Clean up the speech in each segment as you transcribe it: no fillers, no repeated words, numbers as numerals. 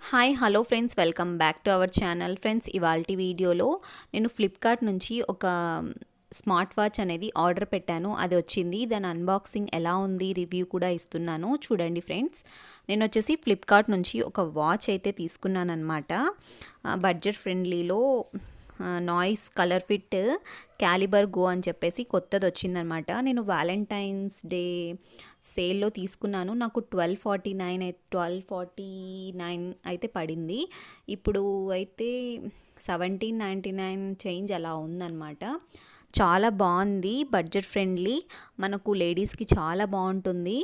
Hi hello friends, welcome back to our channel. Friends, ఇవాల్టి వీడియోలో నేను ఫ్లిప్కార్ట్ నుంచి ఒక స్మార్ట్ వాచ్ అనేది ఆర్డర్ పెట్టాను. అది వచ్చింది. దాని అన్బాక్సింగ్ ఎలా ఉంది, రివ్యూ కూడా ఇస్తున్నాను చూడండి ఫ్రెండ్స్. నేను వచ్చేసి ఫ్లిప్కార్ట్ నుంచి ఒక వాచ్ అయితే తీసుకున్నాను అనమాట. బడ్జెట్ ఫ్రెండ్లీలో నాయిస్ కలర్ఫిట్ క్యాలిబర్ గో అని చెప్పేసి కొత్తది వచ్చిందనమాట. నేను వ్యాలంటైన్స్ డే సేల్లో తీసుకున్నాను. నాకు 1249 అయితే పడింది. ఇప్పుడు అయితే 1799 చేంజ్ అలా ఉందన్నమాట. చాలా బాగుంది, బడ్జెట్ ఫ్రెండ్లీ, మనకు లేడీస్కి చాలా బాగుంటుంది.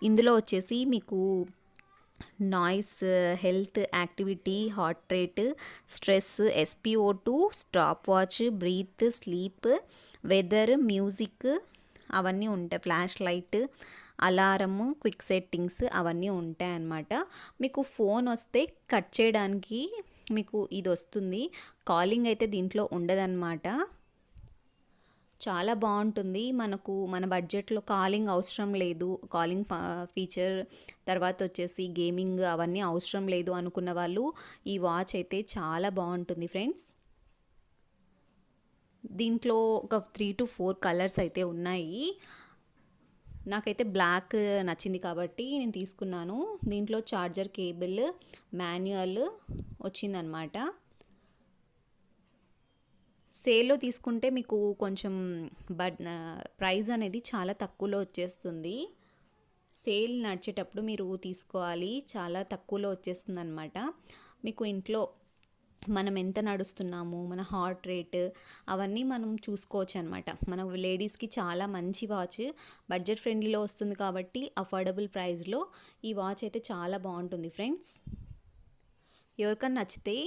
ఇందులో వచ్చేసి మీకు noise, health, activity, heart rate, stress, SpO2, stop watch, breath, sleep, weather, music అవన్నీ ఉంటాయి. Flash light, alarm, quick settings అవన్నీ ఉంటాయి అన్నమాట. మీకు ఫోన్ వస్తే కట్ చేయడానికి మీకు ఇది వస్తుంది. కాలింగ్ అయితే దీంట్లో ఉండదన్నమాట. చాలా బాగుంటుంది. మనకు మన బడ్జెట్లో కాలింగ్ అవసరం లేదు, కాలింగ్ ఫీచర్, తర్వాత వచ్చేసి గేమింగ్ అవన్నీ అవసరం లేదు అనుకున్న వాళ్ళు ఈ వాచ్ అయితే చాలా బాగుంటుంది ఫ్రెండ్స్. దీంట్లో ఒక 3 to 4 కలర్స్ అయితే ఉన్నాయి. నాకైతే బ్లాక్ నచ్చింది కాబట్టి నేను తీసుకున్నాను. దీంట్లో చార్జర్ కేబుల్, మాన్యువల్ వచ్చిందనమాట. సేల్లో తీసుకుంటే మీకు కొంచెం ప్రైస్ అనేది చాలా తక్కువలో వచ్చేస్తుంది. సేల్ నడిచేటప్పుడు మీరు తీసుకోవాలి, చాలా తక్కువలో వచ్చేస్తుంది అనమాట. మీకు ఇంట్లో మనం ఎంత నడుస్తున్నాము, మన హార్ట్ రేట్ అవన్నీ మనం చూసుకోవచ్చు అనమాట. మన లేడీస్కి చాలా మంచి వాచ్, బడ్జెట్ ఫ్రెండ్లీలో వస్తుంది కాబట్టి అఫోర్డబుల్ ప్రైస్లో ఈ వాచ్ అయితే చాలా బాగుంటుంది ఫ్రెండ్స్. ఎవరికన్నా నచ్చితే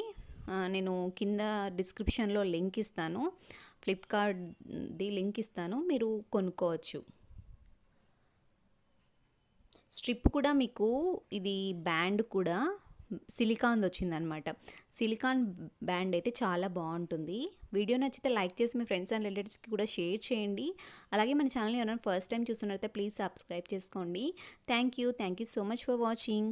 నేను కింద డిస్క్రిప్షన్లో లింక్ ఇస్తాను, ఫ్లిప్కార్ట్ది లింక్ ఇస్తాను, మీరు కొనుక్కోవచ్చు. స్ట్రిప్ కూడా మీకు ఇది బ్యాండ్ కూడా సిలికాన్ వచ్చిందనమాట. సిలికాన్ బ్యాండ్ అయితే చాలా బాగుంటుంది. వీడియో నచ్చితే లైక్ చేసి మీ ఫ్రెండ్స్ అండ్ రిలేటివ్స్కి కూడా షేర్ చేయండి. అలాగే మన ఛానల్ ఎవరైనా ఫస్ట్ టైం చూస్తున్నట్లయితే ప్లీజ్ సబ్స్క్రైబ్ చేసుకోండి. Thank you so much for watching.